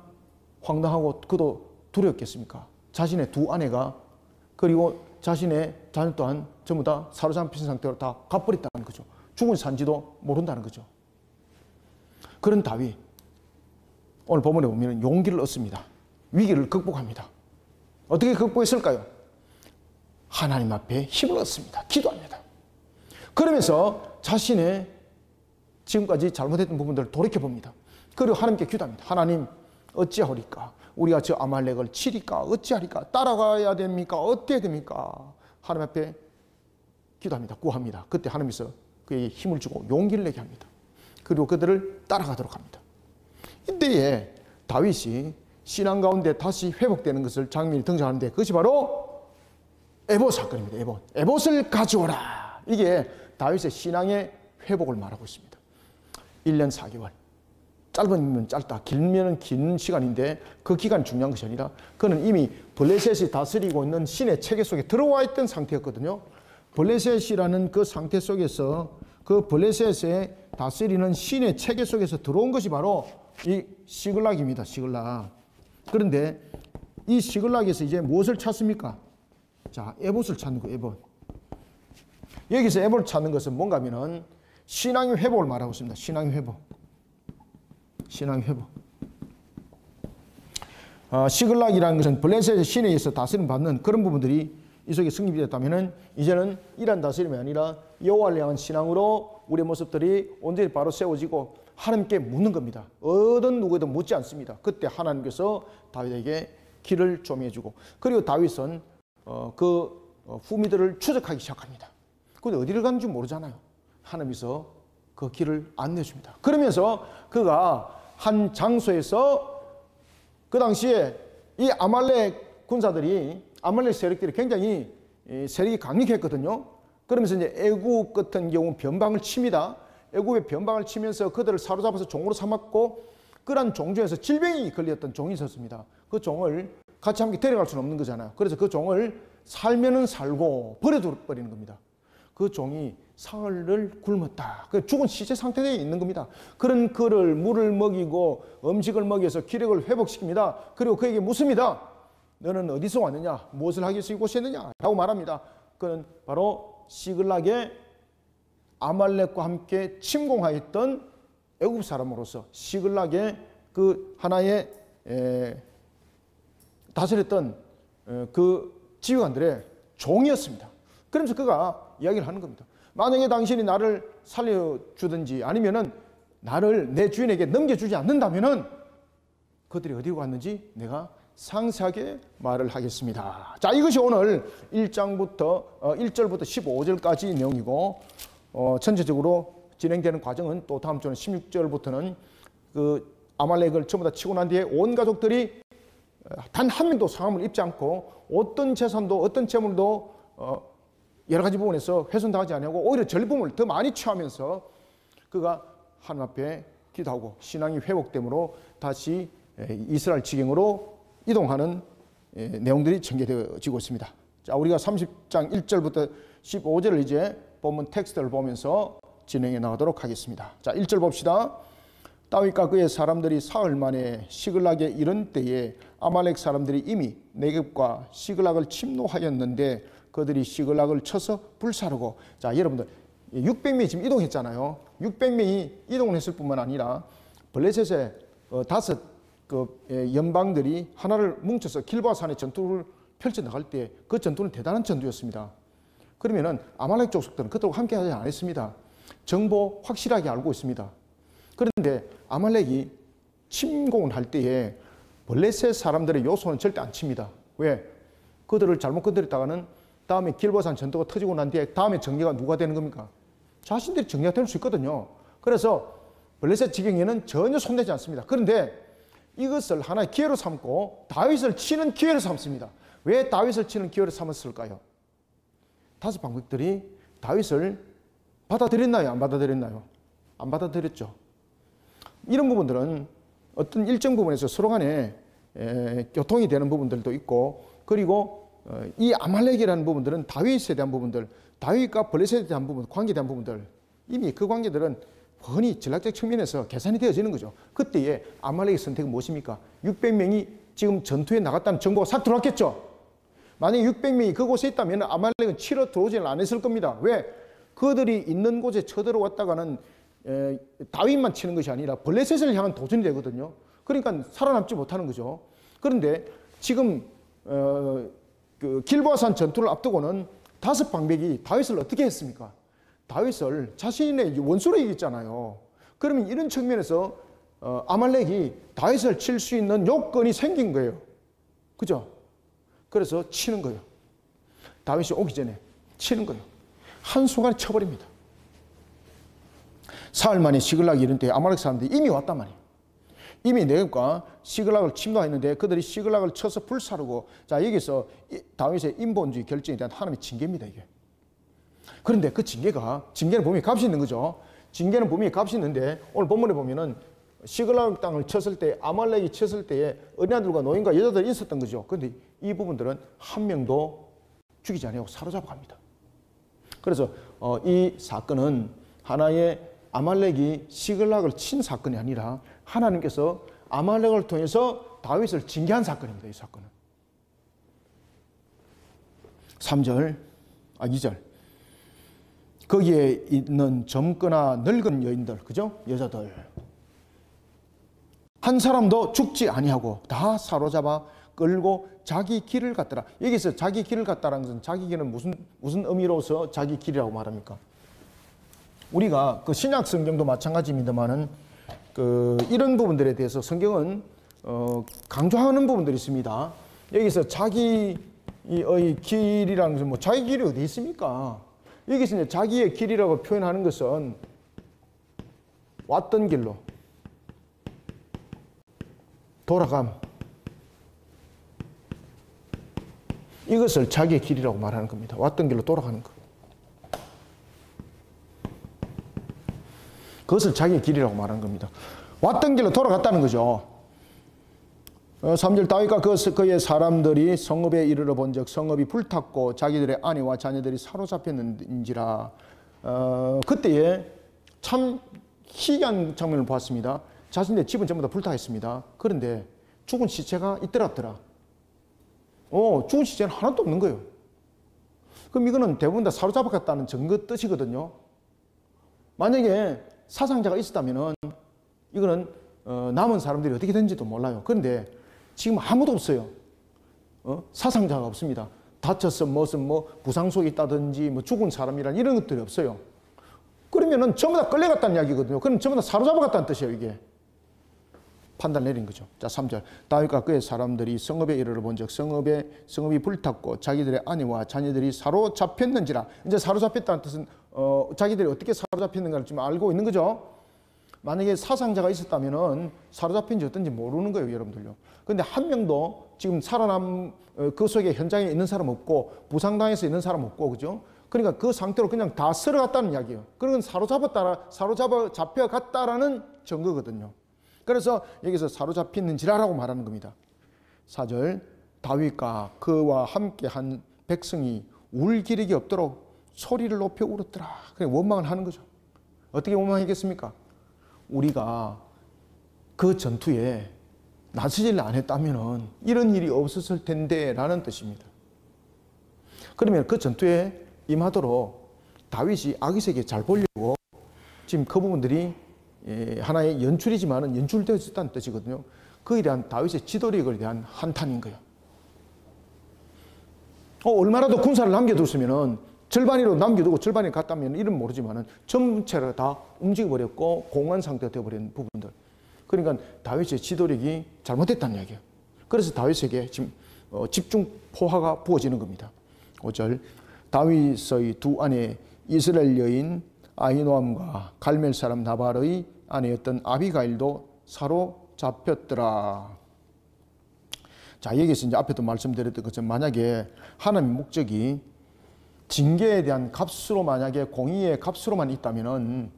S1: 황당하고 그도 두려웠겠습니까? 자신의 두 아내가, 그리고 자신의 자녀 또한 전부 다 사로잡힌 상태로 다 가버렸다는 거죠. 죽은 산지도 모른다는 거죠. 그런 다윗, 오늘 본문에 보면 용기를 얻습니다. 위기를 극복합니다. 어떻게 극복했을까요? 하나님 앞에 힘을 얻습니다. 기도합니다. 그러면서 자신의 지금까지 잘못했던 부분들을 돌이켜봅니다. 그리고 하나님께 기도합니다. 하나님 어찌하리까? 우리가 저 아말렉을 치리까? 어찌하리까? 따라가야 됩니까? 어떻게 됩니까? 하나님 앞에 기도합니다. 구합니다. 그때 하나님께서 그에게 힘을 주고 용기를 내게 합니다. 그리고 그들을 따라가도록 합니다. 이때에 다윗이 신앙 가운데 다시 회복되는 것을 장면이 등장하는데 그것이 바로 에봇 사건입니다. 에봇을 가져오라. 이게 다윗의 신앙의 회복을 말하고 있습니다. 1년 4개월. 짧으면 짧다, 길면 긴 시간인데 그 기간이 중요한 것이 아니라 그는 이미 블레셋이 다스리고 있는 신의 체계 속에 들어와 있던 상태였거든요. 블레셋이라는 그 상태 속에서 그 블레셋에 다스리는 신의 체계 속에서 들어온 것이 바로 이 시글락입니다. 시글락. 그런데 이 시글락에서 이제 무엇을 찾습니까? 자, 에봇을 찾는 거예요. 에봇. 여기서 에봇을 찾는 것은 뭔가 하면은 신앙의 회복을 말하고 있습니다. 신앙의 회복. 신앙의 회복. 시글락이라는 것은 블레셋의 신에 의해서 다스림 받는 그런 부분들이 이 속에 성립이 됐다면은 이제는 이런 다스림이 아니라 여호와를 향한 신앙으로 우리의 모습들이 온전히 바로 세워지고 하나님께 묻는 겁니다. 어떤 누구에도 묻지 않습니다. 그때 하나님께서 다윗에게 길을 조명해주고 그리고 다윗은 그 후미들을 추적하기 시작합니다. 근데 어디를 가는지 모르잖아요. 하나님께서 그 길을 안내해줍니다. 그러면서 그가 한 장소에서 그 당시에 이 아말렉 군사들이 아말렉 세력들이 굉장히 세력이 강력했거든요. 그러면서 이제 애굽 같은 경우 변방을 칩니다. 애굽의 변방을 치면서 그들을 사로잡아서 종으로 삼았고 그러한 종 중에서 질병이 걸렸던 종이 있었습니다. 그 종을 같이 함께 데려갈 수는 없는 거잖아요. 그래서 그 종을 살면은 살고 버려버리는 겁니다. 그 종이 사흘을 굶었다. 그 죽은 시체 상태에 있는 겁니다. 그런 그를 물을 먹이고 음식을 먹여서 기력을 회복시킵니다. 그리고 그에게 묻습니다. 너는 어디서 왔느냐? 무엇을 하기 위해서 이곳에 있느냐? 라고 말합니다. 그는 바로 시글락의 아말렉과 함께 침공하였던 애굽 사람으로서 시글락의 그 하나의 다스렸던 그 지휘관들의 종이었습니다. 그러면서 그가 이야기를 하는 겁니다. 만약에 당신이 나를 살려주든지 아니면은 나를 내 주인에게 넘겨주지 않는다면은 그들이 어디로 갔는지 내가 상세하게 말을 하겠습니다. 자, 이것이 오늘 1장부터 1절부터 15절까지 내용이고 전체적으로 진행되는 과정은 또 다음 주는 16절부터는 그 아말렉을 전부 다 치고 난 뒤에 온 가족들이 단 한 명도 상함을 입지 않고 어떤 재산도 어떤 재물도 여러 가지 부분에서 훼손당하지 아니하고 오히려 절품을 더 많이 취하면서 그가 하나님 앞에 기도하고 신앙이 회복됨으로 다시 이스라엘 지경으로 이동하는 내용들이 전개되어지고 있습니다. 자, 우리가 30장 1절부터 15절을 이제 본문 텍스트를 보면서 진행해 나가도록 하겠습니다. 자, 1절 봅시다. 다윗과 그의 사람들이 사흘 만에 시글락에 이른 때에 아말렉 사람들이 이미 네겝과 시글락을 침노하였는데 그들이 시글락을 쳐서 불사르고. 자, 여러분들 600명이 지금 이동했잖아요. 600명이 이동을 했을 뿐만 아니라 블레셋의 5 연방들이 하나를 뭉쳐서 길보아산의 전투를 펼쳐나갈 때 그 전투는 대단한 전투였습니다. 그러면은 아말렉 족속들은 그들과 함께 하지 않았습니다. 정보 확실하게 알고 있습니다. 그런데 아말렉이 침공을 할 때에 블레셋 사람들의 요소는 절대 안 칩니다. 왜? 그들을 잘못 건드렸다가는 다음에 길보아산 전투가 터지고 난 뒤에 다음에 정리가 누가 되는 겁니까? 자신들이 정리가 될 수 있거든요. 그래서 블레셋 지경에는 전혀 손대지 않습니다. 그런데 이것을 하나의 기회로 삼고 다윗을 치는 기회로 삼습니다. 왜 다윗을 치는 기회로 삼았을까요? 5 방백들이 다윗을 받아들였나요? 안 받아들였나요? 안 받아들였죠. 이런 부분들은 어떤 일정 부분에서 서로 간에 교통이 되는 부분들도 있고 그리고 이 아말렉이라는 부분들은 다윗에 대한 부분들, 다윗과 블레셋에 대한 부분, 관계에 대한 부분들 이미 그 관계들은 흔히 전략적 측면에서 계산이 되어지는 거죠. 그때의 아말렉의 선택은 무엇입니까? 600명이 지금 전투에 나갔다는 정보가 싹 들어왔겠죠. 만약에 600명이 그곳에 있다면 아말렉은 치러 들어오지는 않았을 겁니다. 왜? 그들이 있는 곳에 쳐들어왔다가는 다윗만 치는 것이 아니라 블레셋을 향한 도전이 되거든요. 그러니까 살아남지 못하는 거죠. 그런데 지금 그 길보아산 전투를 앞두고는 다섯 방백이 다윗을 어떻게 했습니까? 다윗을 자신의 원수로 이겼잖아요. 그러면 이런 측면에서 아말렉이 다윗을 칠 수 있는 요건이 생긴 거예요. 그죠? 그래서 치는 거예요. 다윗이 오기 전에 치는 거예요. 한순간에 쳐버립니다. 사흘 만에 시글락이 이런 때 아말렉 사람들이 이미 왔단 말이에요. 이미 네겝과 시글락을 침노했는데 그들이 시글락을 쳐서 불사르고, 자, 여기서 다윗의 인본주의 결정에 대한 하나님의 징계입니다, 이게. 그런데 그 징계는 분명히 값이 있는 거죠. 징계는 분명히 값이 있는데 오늘 본문에 보면은 시글락 땅을 쳤을 때, 아말렉이 쳤을 때에 어린아들과 노인과 여자들이 있었던 거죠. 그런데 이 부분들은 한 명도 죽이지 아니하고 사로잡아갑니다. 그래서 이 사건은 하나의 아말렉이 시글락을 친 사건이 아니라 하나님께서 아말렉을 통해서 다윗을 징계한 사건입니다. 이 사건은. 2절. 거기에 있는 젊거나 늙은 여인들, 그죠? 여자들. 한 사람도 죽지 아니하고 다 사로잡아 끌고 자기 길을 갔더라. 여기서 자기 길을 갔다라는 것은 자기 길은 무슨 의미로서 자기 길이라고 말합니까? 우리가 그 신약 성경도 마찬가지입니다만은 이런 부분들에 대해서 성경은 강조하는 부분들이 있습니다. 여기서 자기의 길이라는 것은 자기 길이 어디 있습니까? 여기서 이제 자기의 길이라고 표현하는 것은 왔던 길로 돌아감, 이것을 자기의 길이라고 말하는 겁니다. 왔던 길로 돌아가는 것. 그것을 자기의 길이라고 말하는 겁니다. 왔던 길로 돌아갔다는 거죠. 3절 다윗과 그의 사람들이 성읍에 이르러 본즉 성읍이 불탔고 자기들의 아내와 자녀들이 사로잡혔는지라. 그때에 참 희귀한 장면을 보았습니다. 자신의 집은 전부 다 불타 있습니다. 그런데 죽은 시체가 있더라. 죽은 시체는 하나도 없는 거예요. 그럼 이거는 대부분 다 사로잡았다는 증거 뜻이거든요. 만약에 사상자가 있었다면 이거는 남은 사람들이 어떻게 된지도 몰라요. 그런데 지금 아무도 없어요. 사상자가 없습니다. 다쳐서 무슨 부상 속에 있다든지 죽은 사람이란 이런 것들이 없어요. 그러면은 전부 다 끌려갔다는 이야기거든요. 그럼 전부 다 사로잡아갔다는 뜻이에요, 이게. 판단 내린 거죠. 자, 3절. 다윗과 그의 사람들이 성읍에 이르러 본즉 성읍이 불탔고 자기들의 아내와 자녀들이 사로잡혔는지라. 이제 사로잡혔다는 뜻은 자기들이 어떻게 사로잡혔는가를 좀 알고 있는 거죠. 만약에 사상자가 있었다면은 사로잡힌지 어떤지 모르는 거예요, 여러분들요. 그런데 한 명도 지금 그 속에 현장에 있는 사람 없고 부상당해서 있는 사람 없고, 그죠? 그러니까 그 상태로 그냥 다 쓸어갔다는 이야기예요. 그건 잡혀갔다라는 증거거든요. 그래서 여기서 사로잡혔는지라라고 말하는 겁니다. 4절. 다윗과 그와 함께 한 백성이 울 기력이 없도록 소리를 높여 울었더라. 그냥 원망을 하는 거죠. 어떻게 원망했겠습니까? 우리가 그 전투에 나서지를 안 했다면 이런 일이 없었을 텐데 라는 뜻입니다. 그러면 그 전투에 임하도록 다윗이 아기새에게 잘 보려고 지금 그 부분들이 하나의 연출이지만 연출되어 있었다는 뜻이거든요. 그에 대한 다윗의 지도력에 대한 한탄인 거예요. 얼마나 더 군사를 남겨뒀으면 절반이라도 남겨두고 절반이 갔다면 이런 모르지만 전체를 다 움직여버렸고 공허한 상태가 되어버린 부분들. 그러니까 다윗의 지도력이 잘못됐다는 이야기예요. 그래서 다윗에게 지금 집중 포화가 부어지는 겁니다. 5절. 다윗의 두 아내 이스라엘 여인 아히노암과 갈멜 사람 나발의 아내였던 아비가일도 사로잡혔더라. 자, 여기서 이제 앞에도 말씀드렸던 것처럼 만약에 하나님의 목적이 징계에 대한 값으로 만약에 공의의 값으로만 있다면은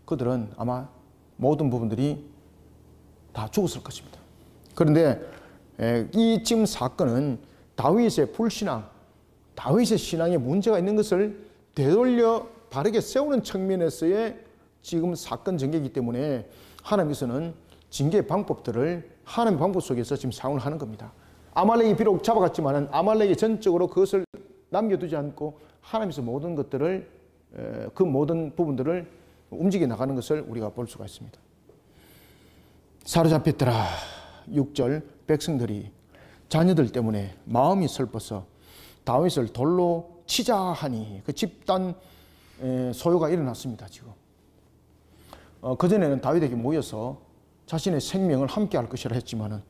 S1: 그들은 아마 모든 부분들이 다 죽었을 것입니다. 그런데 이 지금 사건은 다윗의 불신앙, 다윗의 신앙에 문제가 있는 것을 되돌려 바르게 세우는 측면에서의 지금 사건 전개이기 때문에 하나님께서는 징계의 방법들을 하나님의 방법 속에서 지금 사용을 하는 겁니다. 아말렉이 비록 잡아갔지만 아말렉이 전적으로 그것을 남겨두지 않고 하나님께서 모든 것들을 그 모든 부분들을 움직여 나가는 것을 우리가 볼 수가 있습니다. 사로잡혔더라. 6절. 백성들이 자녀들 때문에 마음이 슬퍼서 다윗을 돌로 치자 하니 그 집단 소요가 일어났습니다. 지금 그전에는 다윗에게 모여서 자신의 생명을 함께 할 것이라 했지만은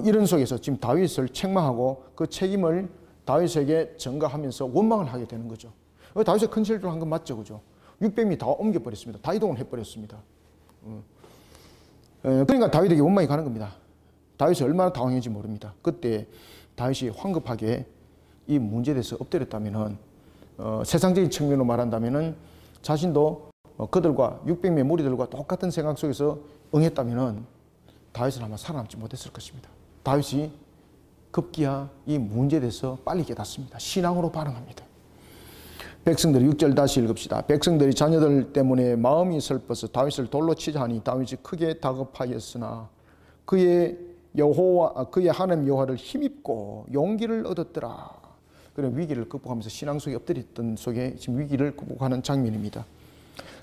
S1: 이런 속에서 지금 다윗을 책망하고 그 책임을 다윗에게 전가하면서 원망을 하게 되는 거죠. 다윗이 큰 실수를 한 건 맞죠, 그죠? 600명이 다 옮겨버렸습니다. 다 이동을 해버렸습니다. 그러니까 다윗에게 원망이 가는 겁니다. 다윗이 얼마나 당황했는지 모릅니다. 그때 다윗이 황급하게 이 문제에 대해서 엎드렸다면은 세상적인 측면으로 말한다면은 자신도 그들과 600명의 무리들과 똑같은 생각 속에서 응했다면은 다윗은 아마 살아남지 못했을 것입니다. 다윗이 급기야 이 문제에 대해서 빨리 깨닫습니다. 신앙으로 반응합니다. 백성들이 6절 다시 읽읍시다. 백성들이 자녀들 때문에 마음이 슬퍼서 다윗을 돌로 치자 하니 다윗이 크게 다급하였으나 그의 하나님 여호와를 힘입고 용기를 얻었더라. 그런 위기를 극복하면서 신앙 속에 엎드렸던 속에 지금 위기를 극복하는 장면입니다.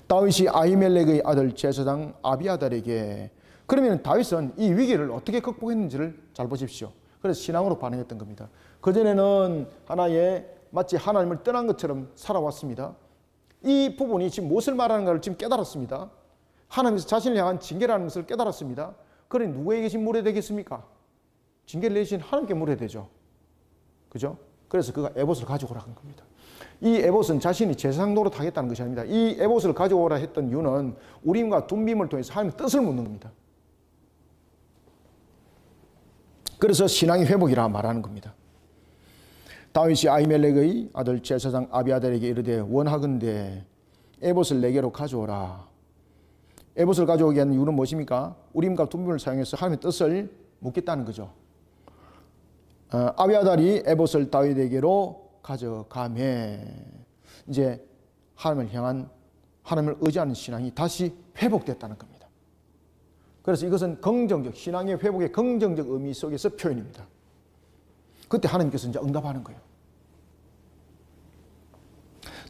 S1: 다윗이 아히멜렉의 아들 제사장 아비아달에게, 그러면 다윗은 이 위기를 어떻게 극복했는지를 잘 보십시오. 그래서 신앙으로 반응했던 겁니다. 그전에는 하나의 마치 하나님을 떠난 것처럼 살아왔습니다. 이 부분이 지금 무엇을 말하는가를 지금 깨달았습니다. 하나님께서 자신을 향한 징계라는 것을 깨달았습니다. 그러니 누구에게 지금 물어야 되겠습니까? 징계를 내신 하나님께 물어야 되죠. 그죠? 그래서 그가 에봇을 가지고 오라는 겁니다. 이 에봇은 자신이 제사장 노릇 하겠다는 것이 아닙니다. 이 에봇을 가지고 오라 했던 이유는 우림과 둠빔을 통해서 하나님의 뜻을 묻는 겁니다. 그래서 신앙의 회복이라 말하는 겁니다. 다윗이 아히멜렉의 아들 제사장 아비아달에게 이르되 원하건대 에봇을 내게로 가져오라. 에봇을 가져오게 하는 이유는 무엇입니까? 우림과 둠빔을 사용해서 하나님의 뜻을 묻겠다는 거죠. 아비아달이 에봇을 다윗에게로 가져가매 이제 하나님을 향한, 하나님을 의지하는 신앙이 다시 회복됐다는 겁니다. 그래서 이것은 긍정적, 신앙의 회복의 긍정적 의미 속에서 표현입니다. 그때 하나님께서 이제 응답하는 거예요.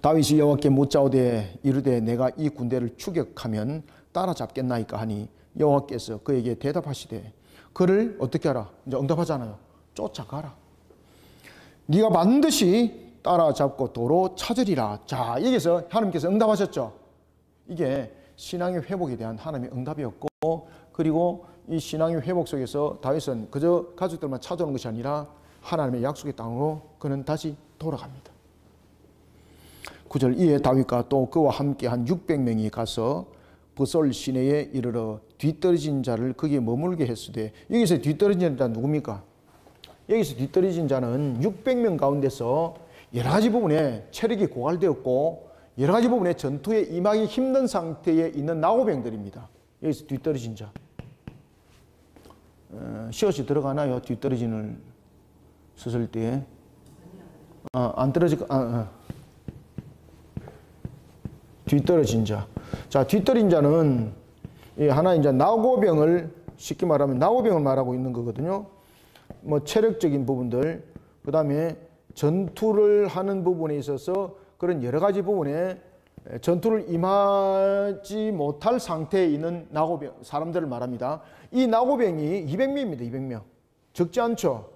S1: 다윗이 여호와께 묻자오되 이르되 내가 이 군대를 추격하면 따라잡겠나이까 하니 여호와께서 그에게 대답하시되 그를 어떻게 하라? 이제 응답하잖아요. 쫓아가라. 네가 반드시 따라잡고 도로 찾으리라. 자, 여기서 하나님께서 응답하셨죠. 이게 신앙의 회복에 대한 하나님의 응답이었고, 그리고 이 신앙의 회복 속에서 다윗은 그저 가족들만 찾아오는 것이 아니라 하나님의 약속의 땅으로 그는 다시 돌아갑니다. 9절 이에 다윗과 또 그와 함께 한 600명이 가서 브솔 시내에 이르러 뒤떨어진 자를 거기에 머물게 했으되, 여기서 뒤떨어진 자 누굽니까? 여기서 뒤떨어진 자는 600명 가운데서 여러 가지 부분에 체력이 고갈되었고 여러 가지 부분에 전투에 임하기 힘든 상태에 있는 나고병들입니다. 여기서 뒤떨어진 자. 시옷이 들어가나요? 뒤떨어진을 썼을 때에? 안 떨어질 뒤떨어진 자. 자, 뒤떨어진 자는 하나 이제 나고병을, 쉽게 말하면 나고병을 말하고 있는 거거든요. 뭐 체력적인 부분들, 그 다음에 전투를 하는 부분에 있어서 그런 여러 가지 부분에 전투를 임하지 못할 상태에 있는 나고병, 사람들을 말합니다. 이 나고병이 200명입니다. 200명. 적지 않죠?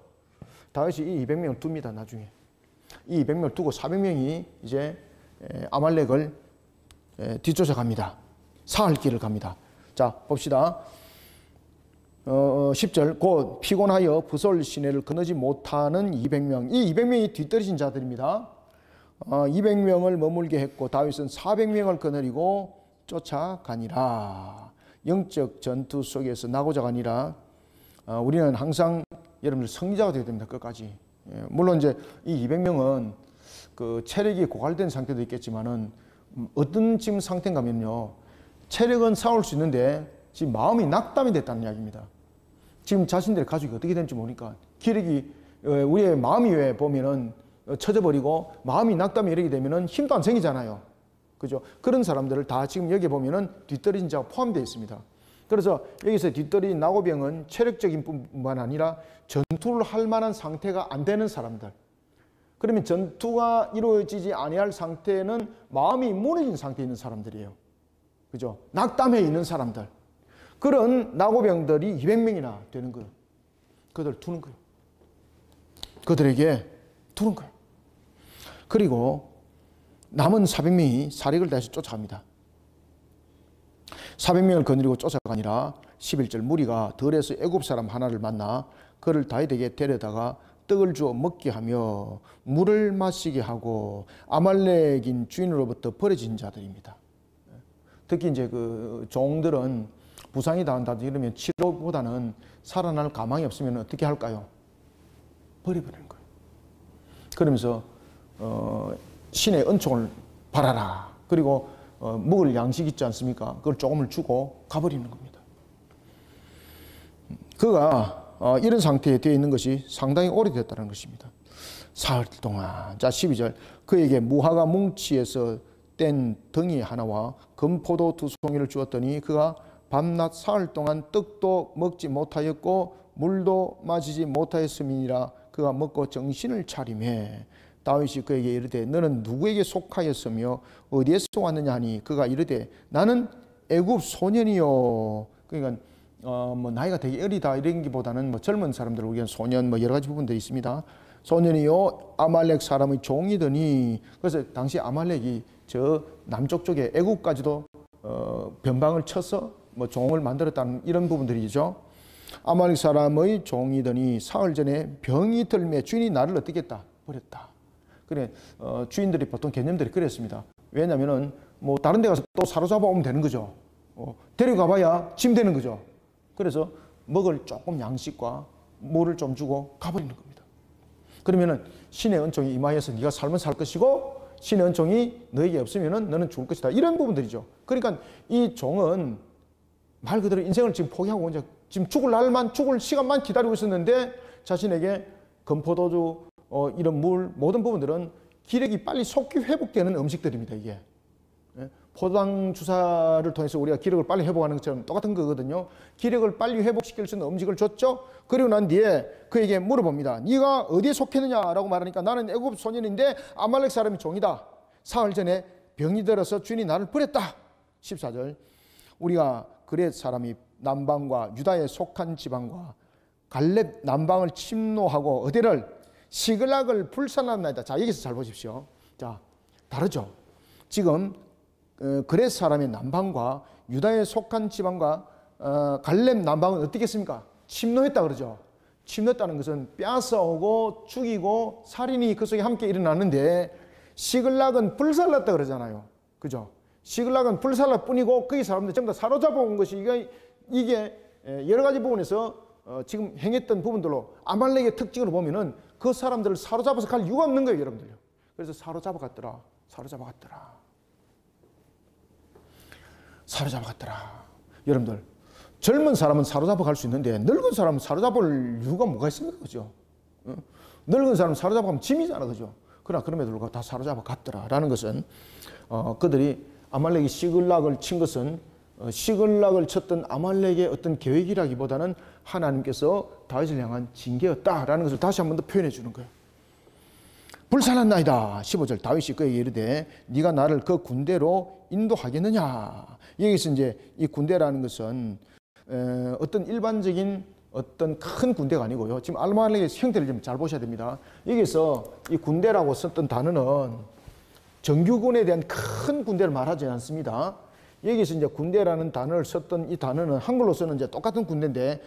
S1: 다윗이 이 200명을 둡니다. 나중에. 이 200명을 두고 400명이 이제 아말렉을 뒤쫓아갑니다. 사할 길을 갑니다. 자, 봅시다. 10절 곧 피곤하여 브솔 시내를 건너지 못하는 200명. 이 200명이 뒤떨어진 자들입니다. 200명을 머물게 했고 다윗은 400명을 거느리고 쫓아가니라. 영적 전투 속에서 나고자가 아니라 우리는 항상 여러분들 승리자가 되어야 됩니다. 끝까지. 물론 이제 이 200명은 그 체력이 고갈된 상태도 있겠지만은 어떤 지금 상태인가 하면요, 체력은 싸울 수 있는데 지금 마음이 낙담이 됐다는 이야기입니다. 지금 자신들의 가족이 어떻게 되는지 모르니까 기력이, 우리의 마음이 왜 보면은 처져버리고 마음이 낙담이 이렇게 되면은 힘도 안 생기잖아요. 그죠? 그런 사람들을 다 지금 여기 보면은 뒤떨어진 자가 포함되어 있습니다. 그래서 여기서 뒤떨어진 나고병은 체력적인 뿐만 아니라 전투를 할 만한 상태가 안 되는 사람들. 그러면 전투가 이루어지지 아니할 상태는 마음이 무너진 상태에 있는 사람들이에요. 그죠? 낙담해 있는 사람들. 그런 나고병들이 200명이나 되는 거예요. 그들 두는 거예요. 그들에게 두는 거예요. 그리고 남은 400명이 사력을 다해서 쫓아갑니다. 400명을 거느리고 쫓아가니라 11절 무리가 들에서 애굽 사람 하나를 만나 그를 다윗에게 데려다가 떡을 주어 먹게 하며 물을 마시게 하고 아말렉인 주인으로부터 버려진 자들입니다. 특히 이제 그 종들은 부상이 당한다 이러면 치료보다는 살아날 가망이 없으면 어떻게 할까요? 버려버리는 거예요. 그러면서 신의 은총을 바라라. 그리고 먹을 양식 있지 않습니까? 그걸 조금을 주고 가버리는 겁니다. 그가 이런 상태에 되어 있는 것이 상당히 오래됐다는 것입니다. 사흘 동안. 자, 12절. 그에게 무화과 뭉치에서 뗀 덩이 하나와 금포도 2송이를 주었더니 그가 밤낮 사흘 동안 떡도 먹지 못하였고 물도 마시지 못하였음이니라. 그가 먹고 정신을 차리매 다윗이 그에게 이르되 너는 누구에게 속하였으며 어디에서 왔느냐 하니 그가 이르되 나는 애굽 소년이요. 그러니까 뭐 나이가 되게 어리다 이런 게보다는 뭐 젊은 사람들 우리는 소년 뭐 여러 가지 부분들이 있습니다. 소년이요 아말렉 사람의 종이더니 그래서 당시 아말렉이 저 남쪽 쪽에 애굽까지도 변방을 쳐서 뭐 종을 만들었다는 이런 부분들이죠. 아말렉 사람의 종이더니 사흘 전에 병이 들매 주인이 나를 어떻게 했다? 버렸다. 그래 주인들이 보통 개념들이 그랬습니다. 왜냐하면은 뭐 다른 데 가서 또 사로잡아 오면 되는 거죠. 데려가 봐야 짐 되는 거죠. 그래서 먹을 조금 양식과 물을 좀 주고 가버리는 겁니다. 그러면은 신의 은총이 임하여서 네가 살면 살 것이고 신의 은총이 너에게 없으면은 너는 죽을 것이다. 이런 부분들이죠. 그러니까 이 종은 말 그대로 인생을 지금 포기하고 이제 지금 죽을 시간만 기다리고 있었는데 자신에게 금포도주 이런 물 모든 부분들은 기력이 빨리 속히 회복되는 음식들입니다. 이게 포도당 주사를 통해서 우리가 기력을 빨리 회복하는 것처럼 똑같은 거거든요. 기력을 빨리 회복시킬 수 있는 음식을 줬죠. 그리고 난 뒤에 그에게 물어봅니다. 네가 어디에 속했느냐라고 말하니까 나는 애굽 소년인데 아말렉 사람이 종이다. 사흘 전에 병이 들어서 주인이 나를 버렸다. 14절 우리가 그렛 사람이 남방과 유다에 속한 지방과 갈렙 남방을 침노하고 어디를 시글락을 불살랐나이다. 자, 여기서 잘 보십시오. 자, 다르죠. 지금 그렛 사람의 남방과 유다에 속한 지방과 갈렙 남방은 어떻겠습니까? 침노했다 그러죠. 침노했다는 것은 뺏어오고 죽이고 살인이 그 속에 함께 일어나는데 시글락은 불살랐다 그러잖아요. 그죠? 시글락은 불살라 뿐이고 거기 사람들 전부 다 사로잡아 온 것이 이게 여러 가지 부분에서 지금 행했던 부분들로 아말렉의 특징으로 보면은 그 사람들을 사로잡아서 갈 이유가 없는 거예요, 여러분들요. 그래서 사로잡아 갔더라. 여러분들, 젊은 사람은 사로잡아 갈 수 있는데 늙은 사람은 사로잡을 이유가 뭐가 있습니까? 그죠? 늙은 사람은 사로잡아 가면 짐이잖아. 그죠? 그러나 그럼에도 불구하고 다 사로잡아 갔더라라는 것은 그들이 아말렉이 시글락을 친 것은 시글락을 쳤던 아말렉의 어떤 계획이라기보다는 하나님께서 다윗을 향한 징계였다라는 것을 다시 한 번 더 표현해 주는 거예요. 불살랐나이다. 15절 다윗이 그에게 이르되 네가 나를 그 군대로 인도하겠느냐. 여기서 이제 이 군대라는 것은 어떤 일반적인 어떤 큰 군대가 아니고요. 지금 아말렉의 형태를 좀 잘 보셔야 됩니다. 여기서 이 군대라고 썼던 단어는 정규군에 대한 큰 군대를 말하지 않습니다. 여기서 이제 군대라는 단어를 썼던 이 단어는 한글로서는 이제 똑같은 군대인데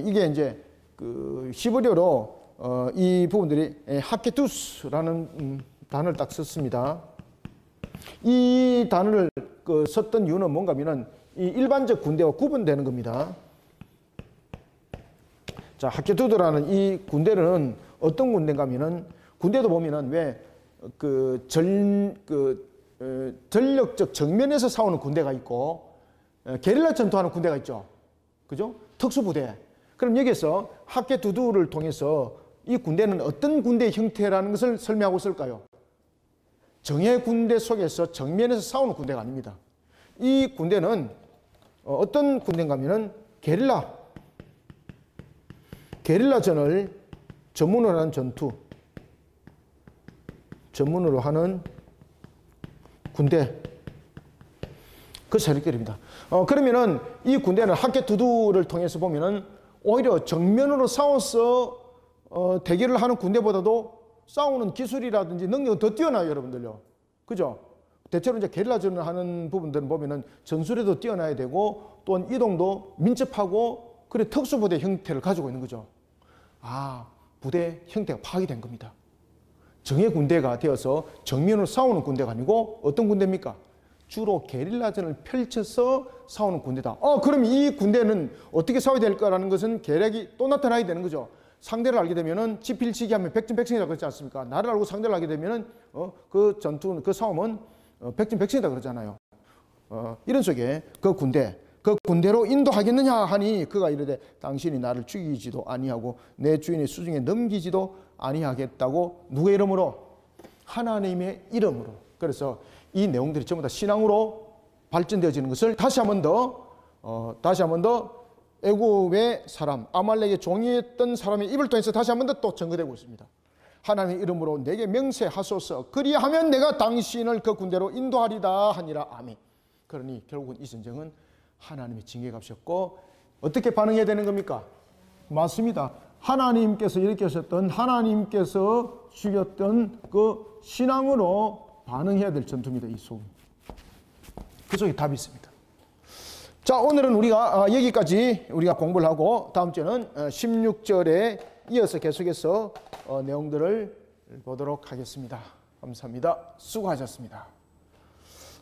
S1: 이게 이제 그 히브리어로 이 부분들이 하케투스라는 단어를 딱 썼습니다. 이 단어를 썼던 이유는 뭔가 하면은 이 일반적 군대와 구분되는 겁니다. 자, 하케투드라는 이 군대는 어떤 군대인가 하면은 군대도 보면은 왜 전력적 정면에서 싸우는 군대가 있고 게릴라 전투하는 군대가 있죠. 그죠? 특수부대. 그럼 여기서 하케투드를 통해서 이 군대는 어떤 군대의 형태라는 것을 설명하고 있을까요? 정예 군대 속에서 정면에서 싸우는 군대가 아닙니다. 이 군대는 어떤 군대인가 하면은 게릴라전을 전문으로 하는 전문으로 하는 군대. 그 세력들입니다. 그러면은 이 군대는 하케투드를 통해서 보면은 오히려 정면으로 싸워서 대결을 하는 군대보다도 싸우는 기술이라든지 능력은 더 뛰어나요, 여러분들요. 그죠? 대체로 이제 게릴라전을 하는 부분들은 보면은 전술에도 뛰어나야 되고 또한 이동도 민첩하고 그래 특수부대 형태를 가지고 있는 거죠. 아, 부대 형태가 파악이 된 겁니다. 정예 군대가 되어서 정면으로 싸우는 군대가 아니고 어떤 군대입니까? 주로 게릴라전을 펼쳐서 싸우는 군대다. 그럼 이 군대는 어떻게 싸워야 될까라는 것은 계략이 또 나타나야 되는 거죠. 상대를 알게 되면은 지필치기 하면 백전백승이라고 그러지 않습니까? 나를 알고 상대를 알게 되면은 그 전투, 그 싸움은 백전백승이다 그러잖아요. 이런 속에 그 군대로 인도하겠느냐 하니 그가 이르되 당신이 나를 죽이지도 아니하고 내 주인의 수중에 넘기지도 아니하겠다고 누구의 이름으로? 하나님의 이름으로. 그래서 이 내용들이 전부 다 신앙으로 발전되어지는 것을 다시 한 번 더 애굽의 사람, 아말렉의 종이었던 사람의 입을 통해서 다시 한 번 더 또 증거되고 있습니다. 하나님의 이름으로 내게 명세하소서. 그리하면 내가 당신을 그 군대로 인도하리다 하니라. 아멘. 그러니 결국은 이 전쟁은 하나님의 징계값이었고 어떻게 반응해야 되는 겁니까? 맞습니다. 하나님께서 일으키셨던, 하나님께서 죽였던 그 신앙으로 반응해야 될 전투입니다. 이 소금. 그 속에 답이 있습니다. 자, 오늘은 우리가 여기까지 우리가 공부를 하고 다음 주에는 16절에 이어서 계속해서 내용들을 보도록 하겠습니다. 감사합니다. 수고하셨습니다.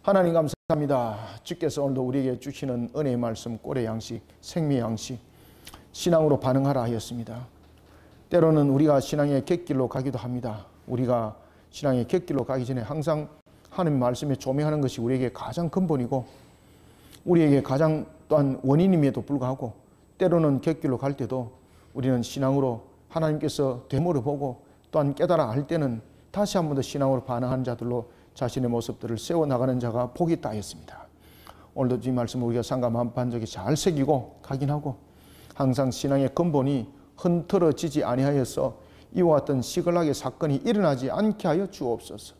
S1: 하나님 감사합니다. 주께서 오늘도 우리에게 주시는 은혜의 말씀, 꼴의 양식, 생명의 양식, 신앙으로 반응하라 하였습니다. 때로는 우리가 신앙의 객길로 가기도 합니다. 우리가 신앙의 객길로 가기 전에 항상 하나님 말씀에 조명하는 것이 우리에게 가장 근본이고 우리에게 가장 또한 원인임에도 불구하고 때로는 객길로 갈 때도 우리는 신앙으로 하나님께서 되물어 보고 또한 깨달아 할 때는 다시 한 번 더 신앙으로 반응하는 자들로 자신의 모습들을 세워나가는 자가 복이 있다 했습니다. 오늘도 이 말씀을 우리가 상감한반적에 잘 새기고 각인하고 항상 신앙의 근본이 흔들어지지 아니하여서 이와 같은 시글락의 사건이 일어나지 않게 하여 주옵소서.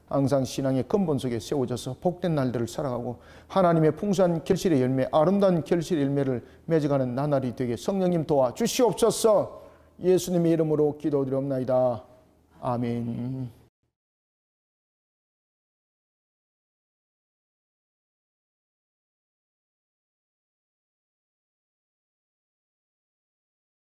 S1: 항상 신앙의 근본 속에 세워져서 복된 날들을 살아가고 하나님의 풍성한 결실의 열매, 아름다운 결실의 열매를 맺어가는 나날이 되게 성령님 도와 주시옵소서. 예수님의 이름으로 기도드리옵나이다. 아멘.